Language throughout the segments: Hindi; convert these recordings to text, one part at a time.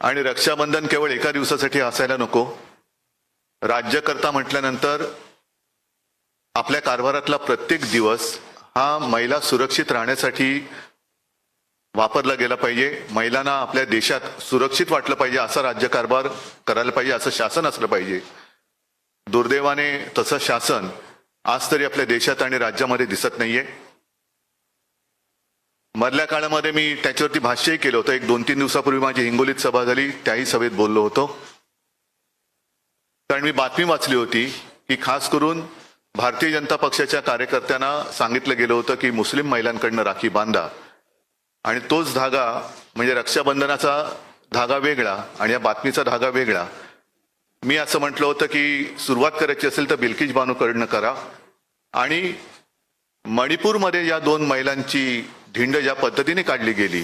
आणि रक्षाबंधन केवळ एका दिवसासाठी असायला नको. राज्यकर्ता म्हटल्यानंतर आपल्या कारभारातला प्रत्येक दिवस हा महिला सुरक्षित राहण्यासाठी वापरला गेला पाहिजे. महिलांना आपल्या देशात सुरक्षित वाटलं पाहिजे, असा राज्यकारभार करायला पाहिजे, असं शासन असलं पाहिजे. दुर्दैवाने तसं शासन आज तरी आपल्या देशात आणि राज्यामध्ये दिसत नाहीये. मधल्या काळामध्ये मी त्याच्यावरती भाष्यही केलं होतं. 1-2-3 दिवसापूर्वी माझी हिंगोलीत सभा झाली, त्याही सभेत बोललो होतो. कारण मी बातमी वाचली होती की खास करून भारतीय जनता पक्षाच्या कार्यकर्त्यांना सांगितलं गेलं होतं की मुस्लिम महिलांकडनं राखी बांधा, आणि तोच धागा म्हणजे रक्षाबंधनाचा धागा वेगळा आणि या बातमीचा धागा वेगळा. मी असं म्हटलं होतं की सुरुवात करायची असेल तर बिल्किस बानोकडनं करा. आणि मणिपूरमध्ये या 2 महिलांची धिंड ज्या पद्धतीने काढली गेली,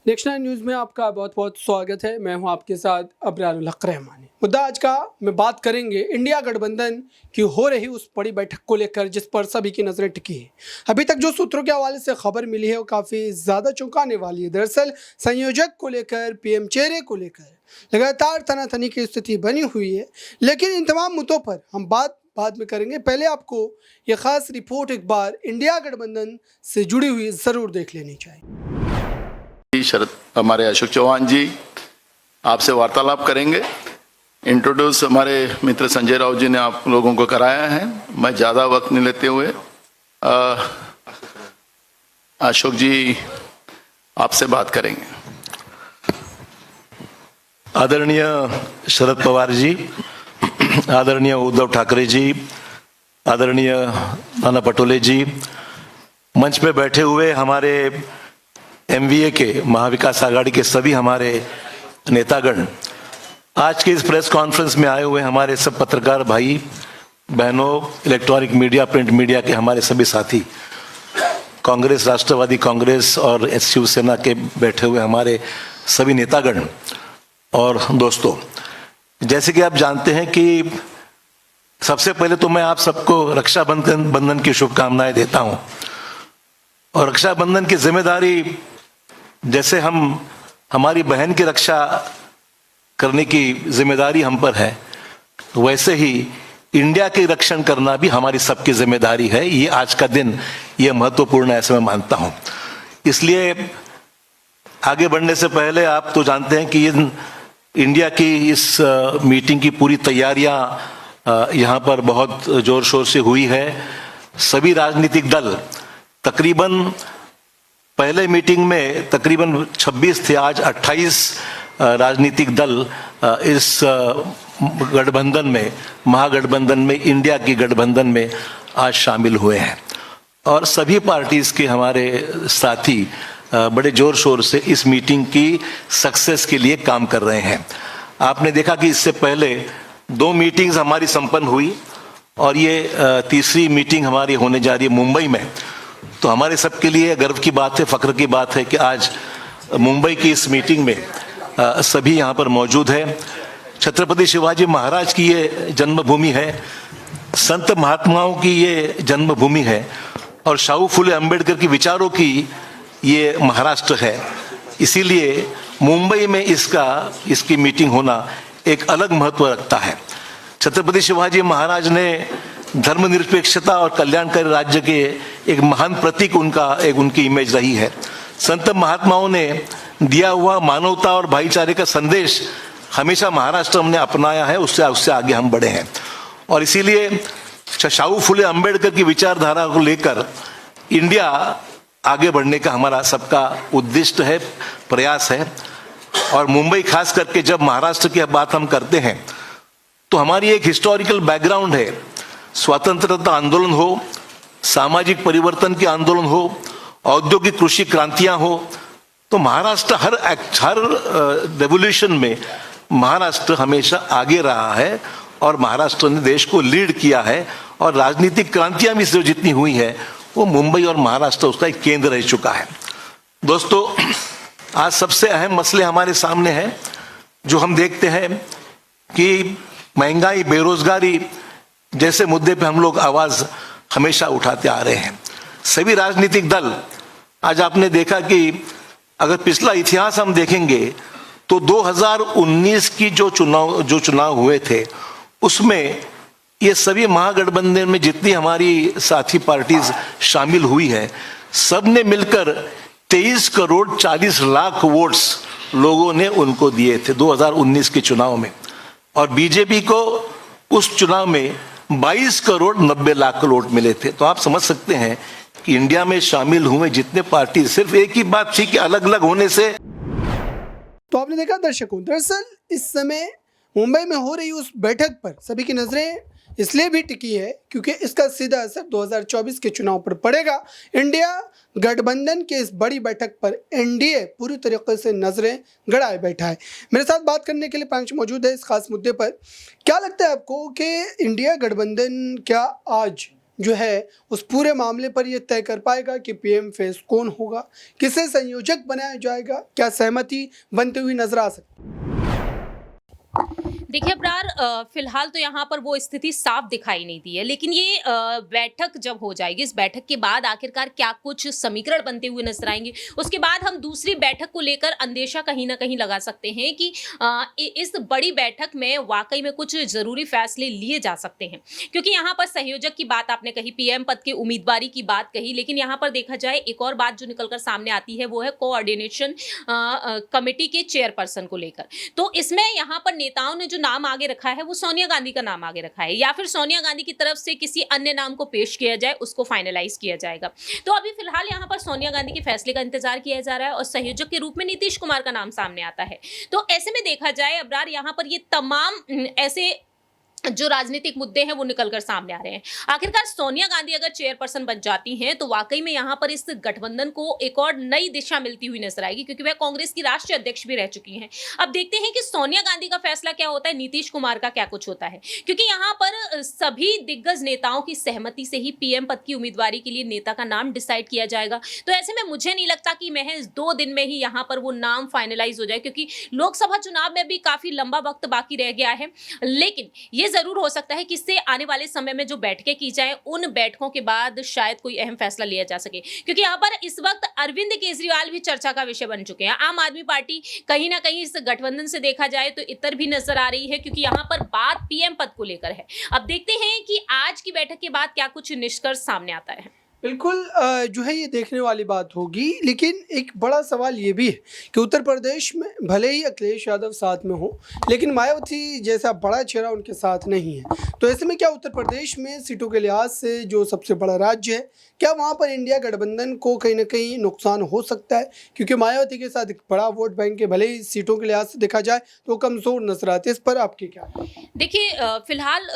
नेक्स्ट 9 न्यूज़ में आपका बहुत बहुत स्वागत है। मैं हूं आपके साथ अब्रारुल हक रहमानी। मुद्दा आज का मैं बात करेंगे इंडिया गठबंधन की हो रही उस बड़ी बैठक को लेकर जिस पर सभी की नजरें टिकी है। अभी तक जो सूत्रों के हवाले से खबर मिली है वो काफ़ी ज़्यादा चौंकाने वाली है। दरअसल संयोजक को लेकर, पीएम चेहरे को लेकर लगातार तनातनी की स्थिति बनी हुई है, लेकिन इन तमाम मुद्दों पर हम बात बाद में करेंगे। पहले आपको ये खास रिपोर्ट एक बार इंडिया गठबंधन से जुड़ी हुई ज़रूर देख लेनी चाहिए। शरद हमारे अशोक चौहान जी आपसे वार्तालाप करेंगे। इंट्रोड्यूस हमारे मित्र संजय राउत जी ने आप लोगों को कराया है। मैं ज़्यादा वक्त नहीं लेते हुए अशोक जी आपसे बात करेंगे। आदरणीय शरद पवार जी, आदरणीय उद्धव ठाकरे जी, आदरणीय नाना पटोले जी, मंच पे बैठे हुए हमारे एमवीए के महाविकास आघाड़ी के सभी हमारे नेतागण, आज के इस प्रेस कॉन्फ्रेंस में आए हुए हमारे सब पत्रकार भाई बहनों, इलेक्ट्रॉनिक मीडिया, प्रिंट मीडिया के हमारे सभी साथी, कांग्रेस, राष्ट्रवादी कांग्रेस और शिवसेना के बैठे हुए हमारे सभी नेतागण और दोस्तों, जैसे कि आप जानते हैं कि सबसे पहले तो मैं आप सबको रक्षाबंधन की शुभकामनाएं देता हूं। और रक्षाबंधन की जिम्मेदारी, जैसे हमारी बहन की रक्षा करने की जिम्मेदारी हम पर है, वैसे ही इंडिया की रक्षण करना भी हमारी सबकी जिम्मेदारी है। ये आज का दिन ये महत्वपूर्ण है, ऐसा मैं मानता हूं। इसलिए आगे बढ़ने से पहले आप तो जानते हैं कि इंडिया की इस मीटिंग की पूरी तैयारियां यहाँ पर बहुत जोर शोर से हुई है। सभी राजनीतिक दल तकरीबन पहले मीटिंग में तकरीबन 26 थे, आज 28 राजनीतिक दल इस गठबंधन में, महागठबंधन में, इंडिया की गठबंधन में आज शामिल हुए हैं। और सभी पार्टीज के हमारे साथी बड़े जोर शोर से इस मीटिंग की सक्सेस के लिए काम कर रहे हैं। आपने देखा कि इससे पहले 2 मीटिंग्स हमारी संपन्न हुई और ये तीसरी मीटिंग हमारी होने जा रही है मुंबई में। तो हमारे सबके लिए गर्व की बात है, फख्र की बात है कि आज मुंबई की इस मीटिंग में सभी यहाँ पर मौजूद है। छत्रपति शिवाजी महाराज की ये जन्मभूमि है, संत महात्माओं की ये जन्मभूमि है और शाहू फुले अंबेडकर की विचारों की ये महाराष्ट्र है। इसीलिए मुंबई में इसकी मीटिंग होना एक अलग महत्व रखता है। छत्रपति शिवाजी महाराज ने धर्मनिरपेक्षता और कल्याणकारी राज्य के एक महान प्रतीक उनकी इमेज रही है। संत महात्माओं ने दिया हुआ मानवता और भाईचारे का संदेश हमेशा महाराष्ट्र ने अपनाया है, उससे आगे हम बढ़े हैं। और इसीलिए शाहू फुले अंबेडकर की विचारधारा को लेकर इंडिया आगे बढ़ने का हमारा सबका उद्दिष्ट है, प्रयास है। और मुंबई खास करके जब महाराष्ट्र की बात हम करते हैं तो हमारी एक हिस्टोरिकल बैकग्राउंड है। स्वतंत्रता आंदोलन हो, सामाजिक परिवर्तन के आंदोलन हो, औद्योगिक कृषि क्रांतियां हो, तो महाराष्ट्र हर रेवोल्यूशन में महाराष्ट्र हमेशा आगे रहा है और महाराष्ट्र ने देश को लीड किया है। और राजनीतिक क्रांतियां भी जितनी हुई है वो मुंबई और महाराष्ट्र उसका एक केंद्र रह चुका है। दोस्तों, आज सबसे अहम मसले हमारे सामने हैं जो हम देखते हैं कि महंगाई, बेरोजगारी जैसे मुद्दे पे हम लोग आवाज हमेशा उठाते आ रहे हैं। सभी राजनीतिक दल, आज आपने देखा कि अगर पिछला इतिहास हम देखेंगे तो 2019 की जो चुनाव हुए थे उसमें ये सभी महागठबंधन में जितनी हमारी साथी पार्टीज शामिल हुई है, सब ने मिलकर 23 करोड़ 40 लाख वोट्स लोगों ने उनको दिए थे 2019 के चुनाव में, और बीजेपी को उस चुनाव में 22 करोड़ 90 लाख वोट मिले थे। तो आप समझ सकते हैं कि इंडिया में शामिल हुए जितने पार्टी, सिर्फ एक ही बात थी कि अलग अलग होने से। तो आपने देखा दर्शकों, दरअसल इस समय मुंबई में हो रही उस बैठक पर सभी की नजरें इसलिए भी टिकी है क्योंकि इसका सीधा असर 2024 के चुनाव पर पड़ेगा। इंडिया गठबंधन के इस बड़ी बैठक पर एनडीए पूरी तरीके से नजरें गड़ाए बैठा है। मेरे साथ बात करने के लिए पंच मौजूद है इस खास मुद्दे पर। क्या लगता है आपको कि इंडिया गठबंधन क्या आज जो है उस पूरे मामले पर यह तय कर पाएगा कि पीएम फेस कौन होगा, किसे संयोजक बनाया जाएगा, क्या सहमति बनती हुई नजर आ सकती है? देखिए अब्रार, फिलहाल तो यहाँ पर वो स्थिति साफ दिखाई नहीं दी है, लेकिन ये बैठक जब हो जाएगी, इस बैठक के बाद आखिरकार क्या कुछ समीकरण बनते हुए नजर आएंगे, उसके बाद हम दूसरी बैठक को लेकर अंदेशा कहीं ना कहीं लगा सकते हैं कि इस बड़ी बैठक में वाकई में कुछ जरूरी फैसले लिए जा सकते हैं। क्योंकि यहाँ पर संयोजक की बात आपने कही, पीएम पद की उम्मीदवारी की बात कही, लेकिन यहाँ पर देखा जाए एक और बात जो निकलकर सामने आती है वो है कोऑर्डिनेशन कमेटी के चेयरपर्सन को लेकर। तो इसमें यहाँ पर नेताओं ने जो नाम आगे रखा है वो सोनिया गांधी का नाम आगे रखा है, या फिर सोनिया गांधी की तरफ से किसी अन्य नाम को पेश किया जाए, उसको फाइनलाइज किया जाएगा। तो अभी फिलहाल यहाँ पर सोनिया गांधी के फैसले का इंतजार किया जा रहा है और संयोजक के रूप में नीतीश कुमार का नाम सामने आता है। तो ऐसे में देखा जाए अब्रार, यहाँ पर ये तमाम ऐसे जो राजनीतिक मुद्दे हैं वो निकलकर सामने आ रहे हैं। आखिरकार सोनिया गांधी अगर चेयरपर्सन बन जाती हैं तो वाकई में यहाँ पर इस गठबंधन को एक और नई दिशा मिलती हुई नजर आएगी, क्योंकि वह कांग्रेस की राष्ट्रीय अध्यक्ष भी रह चुकी हैं। अब देखते हैं कि सोनिया गांधी का फैसला क्या होता है, नीतीश कुमार का क्या कुछ होता है, क्योंकि यहाँ पर सभी दिग्गज नेताओं की सहमति से ही पीएम पद की उम्मीदवारी के लिए नेता का नाम डिसाइड किया जाएगा। तो ऐसे में मुझे नहीं लगता कि महज 2 दिन में ही यहाँ पर वो नाम फाइनलाइज हो जाए, क्योंकि लोकसभा चुनाव में भी काफी लंबा वक्त बाकी रह गया है। लेकिन ये जरूर हो सकता है कि इससे आने वाले समय में जो बैठकें की जाए, उन बैठकों के बाद शायद कोई अहम फैसला लिया जा सके, क्योंकि यहाँ पर इस वक्त अरविंद केजरीवाल भी चर्चा का विषय बन चुके हैं। आम आदमी पार्टी कहीं ना कहीं इस गठबंधन से देखा जाए तो इतर भी नजर आ रही है, क्योंकि यहाँ पर बात पीएम पद को लेकर है। अब देखते हैं कि आज की बैठक के बाद क्या कुछ निष्कर्ष सामने आता है। बिल्कुल जो है ये देखने वाली बात होगी, लेकिन एक बड़ा सवाल ये भी है कि उत्तर प्रदेश में भले ही अखिलेश यादव साथ में हो, लेकिन मायावती जैसा बड़ा चेहरा उनके साथ नहीं है। तो ऐसे में क्या उत्तर प्रदेश में सीटों के लिहाज से जो सबसे बड़ा राज्य है, क्या वहाँ पर इंडिया गठबंधन को कहीं ना कहीं नुकसान हो सकता है? क्योंकि मायावती के साथ एक बड़ा वोट बैंक है, भले ही सीटों के लिहाज से देखा जाए तो कमजोर नजर आते हैं। इस पर आपके क्या? देखिए फिलहाल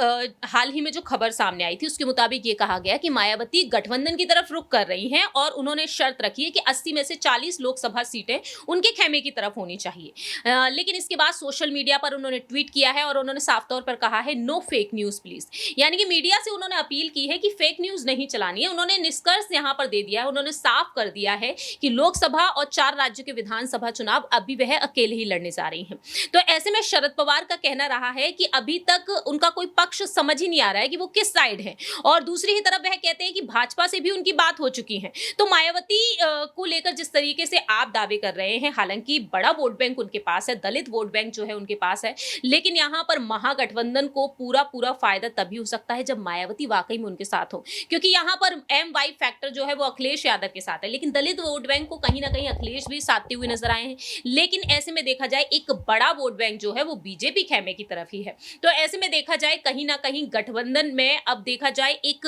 हाल ही में जो खबर सामने आई थी उसके मुताबिक ये कहा गया कि मायावती गठबंधन की तरफ रुख कर रही हैं और उन्होंने शर्त रखी है कि 80 में से 40 लोकसभा सीटें उनके खेमे की तरफ होनी चाहिए। लेकिन इसके बाद सोशल मीडिया पर उन्होंने ट्वीट किया है और उन्होंने साफ तौर पर कहा है नो फेक न्यूज प्लीज, यानी कि मीडिया से उन्होंने अपील की है कि फेक न्यूज नहीं चलानी है। उन्होंने निष्कर्ष यहां पर दे दिया है, उन्होंने साफ कर दिया है कि लोकसभा और 4 राज्यों के विधानसभा चुनाव अभी वह अकेले ही लड़ने जा रही हैं। तो ऐसे में शरद पवार का कहना रहा है कि अभी तक उनका कोई पक्ष समझ ही नहीं आ रहा है कि वो किस साइड है, और दूसरी ही तरफ वह कहते हैं कि भाजपा से भी उनकी बात हो चुकी है। तो मायावती को लेकर जिस तरीके से आप दावे कर रहे हैं, हालांकि बड़ा वोट बैंक उनके पास है, दलित वोट बैंक जो है उनके पास है, लेकिन यहां पर महागठबंधन को पूरा फायदा तभी हो सकता है जब मायावती वाकई में उनके साथ हो, क्योंकि यहां पर MY फैक्टर जो है वो अखिलेश यादव के साथ है, लेकिन दलित वोट बैंक को कहीं ना कहीं अखिलेश भी साधते हुए नजर आए हैं। लेकिन ऐसे में देखा जाए एक बड़ा वोट बैंक जो है वो बीजेपी खेमे की तरफ ही है। तो ऐसे में देखा जाए कहीं ना कहीं गठबंधन में अब देखा जाए एक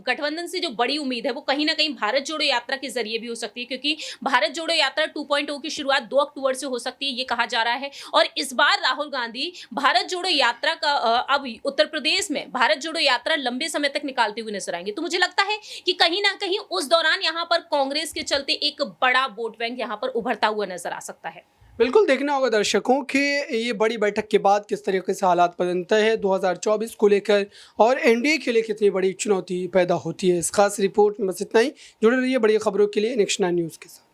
गठबंधन से जो बड़ी उम्मीद है वो कहीं ना कहीं भारत जोड़ो यात्रा के जरिए भी हो सकती है, क्योंकि भारत जोड़ो यात्रा 2.0 की शुरुआत 2 अक्टूबर से हो सकती है, ये कहा जा रहा है। और इस बार राहुल गांधी भारत जोड़ो यात्रा का अब उत्तर प्रदेश में भारत जोड़ो यात्रा लंबे समय तक निकालते हुए नजर आएंगे। तो मुझे लगता है कि कहीं ना कहीं उस दौरान यहाँ पर कांग्रेस के चलते एक बड़ा वोट बैंक यहाँ पर उभरता हुआ नजर आ सकता है। बिल्कुल देखना होगा दर्शकों कि ये बड़ी बैठक के बाद किस तरीके से हालात बदलते हैं 2024 को लेकर, और एनडीए के लिए कितनी बड़ी चुनौती पैदा होती है। इस खास रिपोर्ट में बस इतना ही। जुड़े रहिए बड़ी खबरों के लिए नेक्स्ट 9 न्यूज़ के साथ।